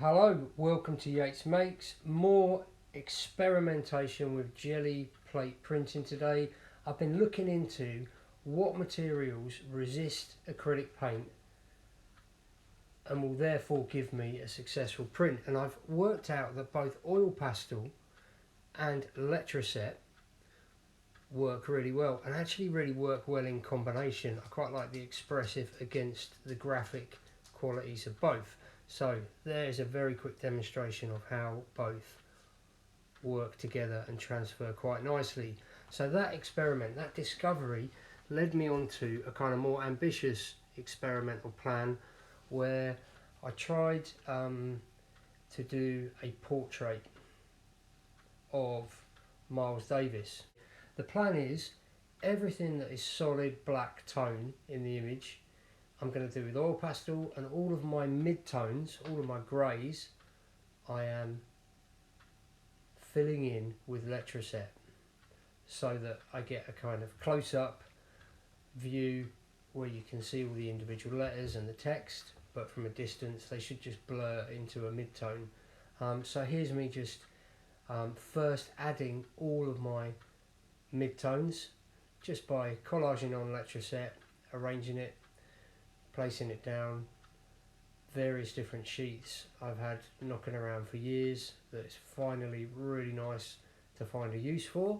Hello, welcome to Yates Makes. More experimentation with jelly plate printing today. I've been looking into what materials resist acrylic paint and will therefore give me a successful print. And I've worked out that both oil pastel and Letraset work really well, and actually really work well in combination. I quite like the expressive against the graphic qualities of both. So there's a very quick demonstration of how both work together and transfer quite nicely. So that experiment, that discovery, led me on to a kind of more ambitious experimental plan where I tried to do a portrait of Miles Davis. The plan is everything that is solid black tone in the image I'm going to do with oil pastel, and all of my mid-tones, all of my greys, I am filling in with Letraset so that I get a kind of close-up view where you can see all the individual letters and the text, but from a distance they should just blur into a mid-tone. So here's me just first adding all of my mid-tones just by collaging on Letraset, arranging it, placing it down, various different sheets I've had knocking around for years that it's finally really nice to find a use for.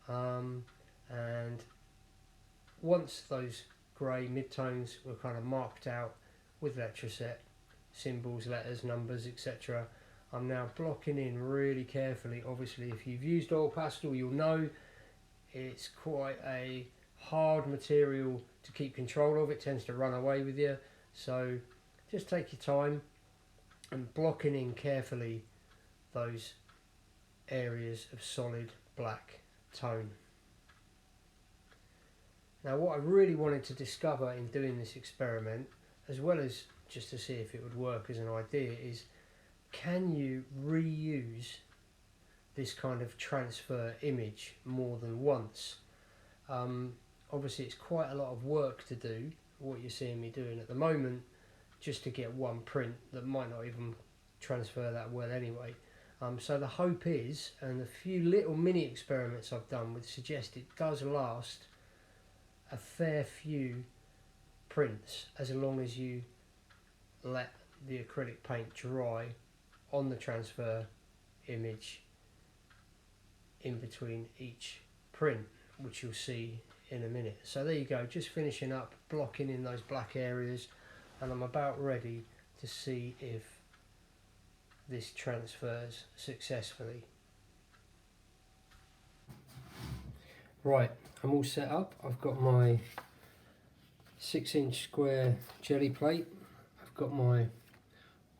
And once those grey mid-tones were kind of marked out with Letraset, symbols, letters, numbers, etc., I'm now blocking in really carefully. Obviously if you've used oil pastel you'll know it's quite a hard material to keep control of. It tends to run away with you, so just take your time and blocking in carefully those areas of solid black tone. Now what I really wanted to discover in doing this experiment, as well as just to see if it would work as an idea, is can you reuse this kind of transfer image more than once? Obviously it's quite a lot of work to do what you're seeing me doing at the moment just to get one print that might not even transfer that well anyway. So the hope is, and the few little mini experiments I've done would suggest it does last a fair few prints as long as you let the acrylic paint dry on the transfer image in between each print, which you'll see in a minute. So there you go, just finishing up blocking in those black areas, and I'm about ready to see if this transfers successfully. Right, I'm all set up. I've got my 6-inch square jelly plate, I've got my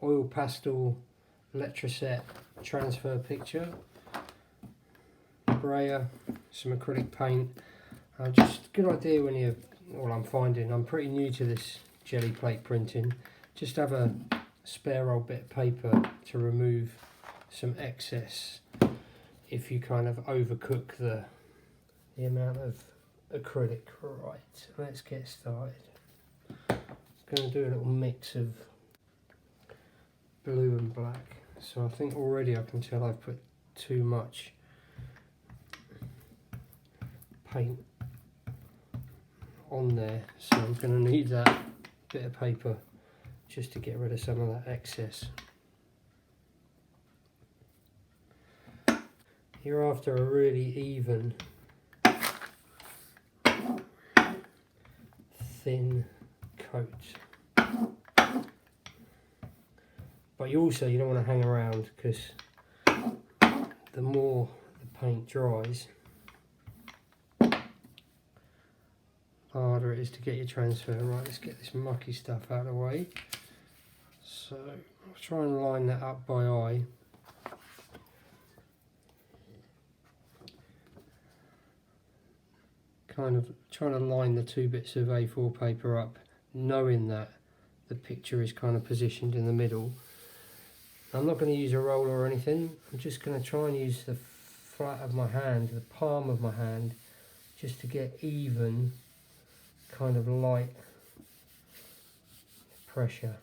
oil pastel Letraset transfer picture, brayer, some acrylic paint. Just a good idea when you're, well, I'm finding I'm pretty new to this jelly plate printing, just have a spare old bit of paper to remove some excess if you kind of overcook the amount of acrylic. Right, let's get started. I'm going to do a little mix of blue and black, so I think already I can tell I've put too much paint on there, so I'm going to need that bit of paper just to get rid of some of that excess. You're after a really even, thin coat, but you don't want to hang around, because the more the paint dries, harder it is to get your transfer. Right, let's get this mucky stuff out of the way. So I'll try and line that up by eye. Kind of trying to line the two bits of A4 paper up, knowing that the picture is kind of positioned in the middle. I'm not going to use a roller or anything. I'm just going to try and use the flat of my hand, the palm of my hand, just to get even kind of light pressure.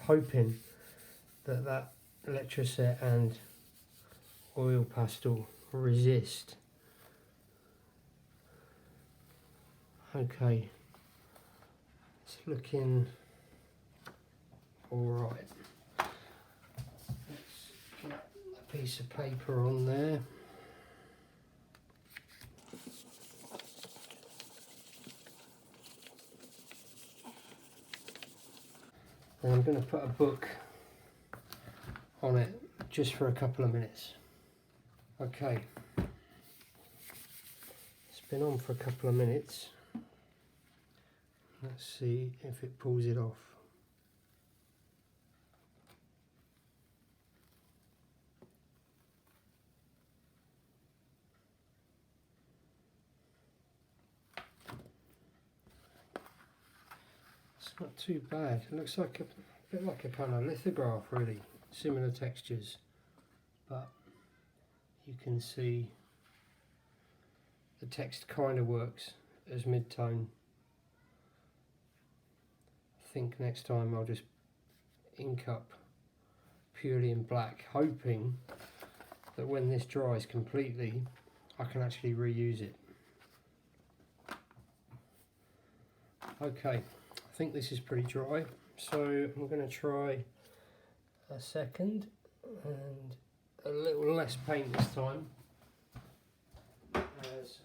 hoping that that Letraset and oil pastel resist. Okay, it's looking alright. Let's get a piece of paper on there. And I'm going to put a book on it just for a couple of minutes. Okay, it's been on for a couple of minutes. Let's see if it pulls it off. It's not too bad. It looks like a bit like a kind of lithograph, really. Similar textures, but you can see the text kind of works as mid-tone. I think next time I'll just ink up purely in black, hoping that when this dries completely I can actually reuse it. Okay, I think this is pretty dry, so I'm going to try a second and a little less paint this time, as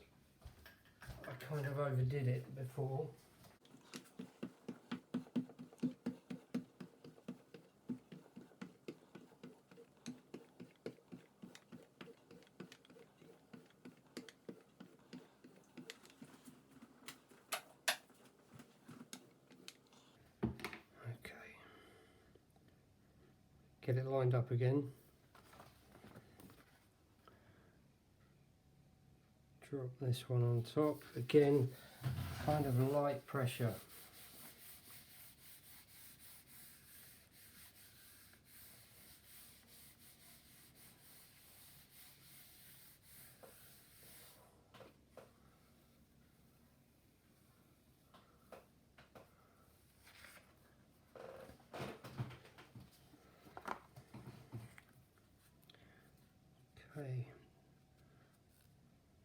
I kind of overdid it before. Get it lined up again. Drop this one on top. Again, kind of light pressure.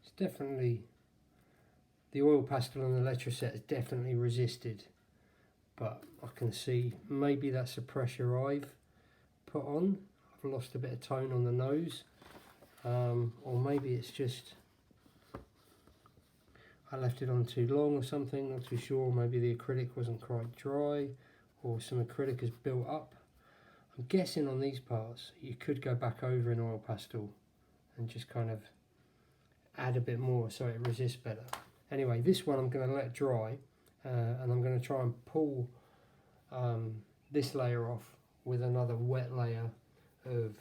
It's definitely, the oil pastel and the Letraset has definitely resisted, but I can see maybe that's the pressure I've put on. I've lost a bit of tone on the nose, or maybe it's just I left it on too long or something, not too sure. Maybe the acrylic wasn't quite dry, or some acrylic has built up. I'm guessing on these parts you could go back over in oil pastel and just kind of add a bit more so it resists better. Anyway, this one I'm going to let dry, and I'm going to try and pull this layer off with another wet layer of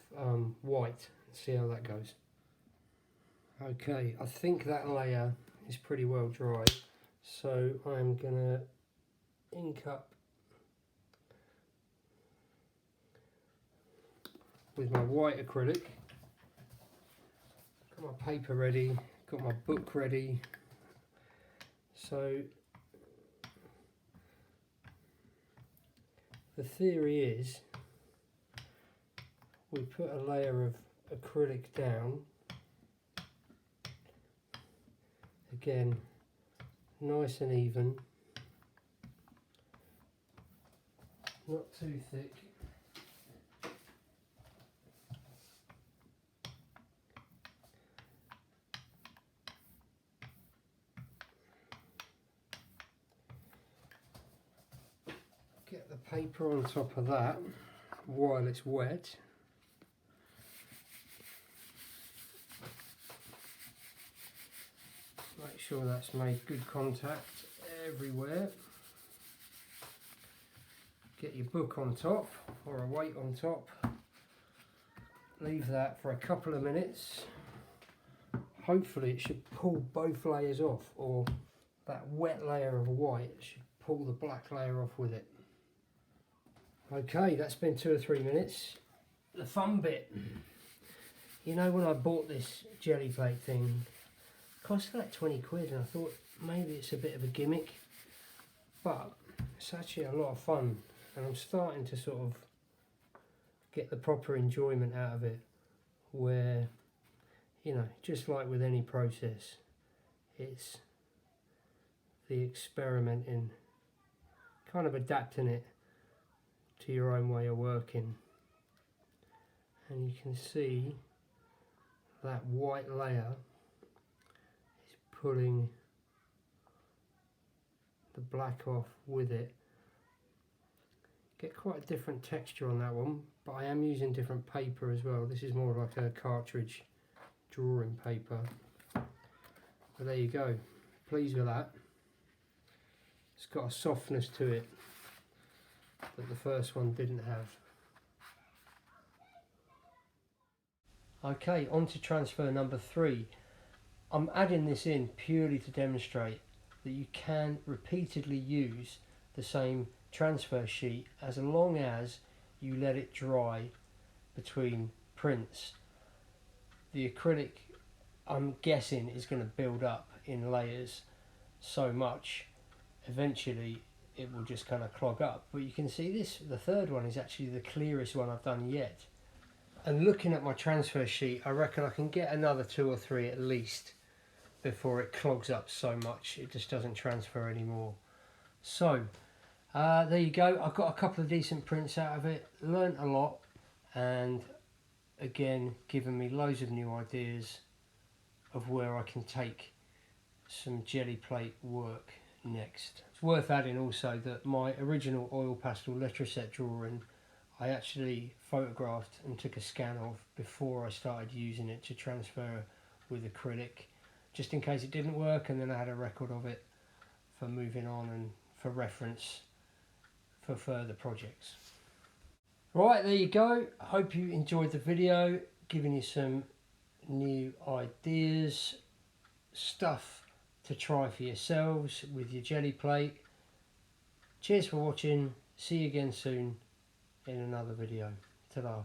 white. See how that goes. Okay, I think that layer is pretty well dry, so I'm going to ink up with my white acrylic. Got my paper ready, got my book ready. So the theory is we put a layer of acrylic down, again nice and even, not too thick. Get the paper on top of that while it's wet. Make sure that's made good contact everywhere. Get your book on top, or a weight on top. Leave that for a couple of minutes. Hopefully it should pull both layers off, or that wet layer of white should pull the black layer off with it. Okay, that's been 2 or 3 minutes. The fun bit. You know, when I bought this jelly plate thing, it cost like 20 quid, and I thought maybe it's a bit of a gimmick, but it's actually a lot of fun. and I'm starting to sort of get the proper enjoyment out of it, where, you know, just like with any process, it's the experimenting, kind of adapting it to your own way of working. And you can see that white layer is pulling the black off with it. Get quite a different texture on that one, but I am using different paper as well. This is more like a cartridge drawing paper. But there you go, pleased with that. It's got a softness to it that the first one didn't have. Okay, on to transfer number 3. I'm adding this in purely to demonstrate that you can repeatedly use the same transfer sheet as long as you let it dry between prints. The acrylic, I'm guessing, is going to build up in layers so much eventually it will just kind of clog up. But you can see this, the third one is actually the clearest one I've done yet. And looking at my transfer sheet, I reckon I can get another 2 or 3 at least before it clogs up so much it just doesn't transfer anymore. So there you go, I've got a couple of decent prints out of it, learnt a lot, and again given me loads of new ideas of where I can take some jelly plate work next. It's worth adding also that my original oil pastel Letraset drawing I actually photographed and took a scan of before I started using it to transfer with acrylic, just in case it didn't work, and then I had a record of it for moving on and for reference for further projects. Right, there you go. I hope you enjoyed the video, giving you some new ideas, stuff to try for yourselves with your jelly plate. Cheers for watching. See you again soon in another video. Ta-da.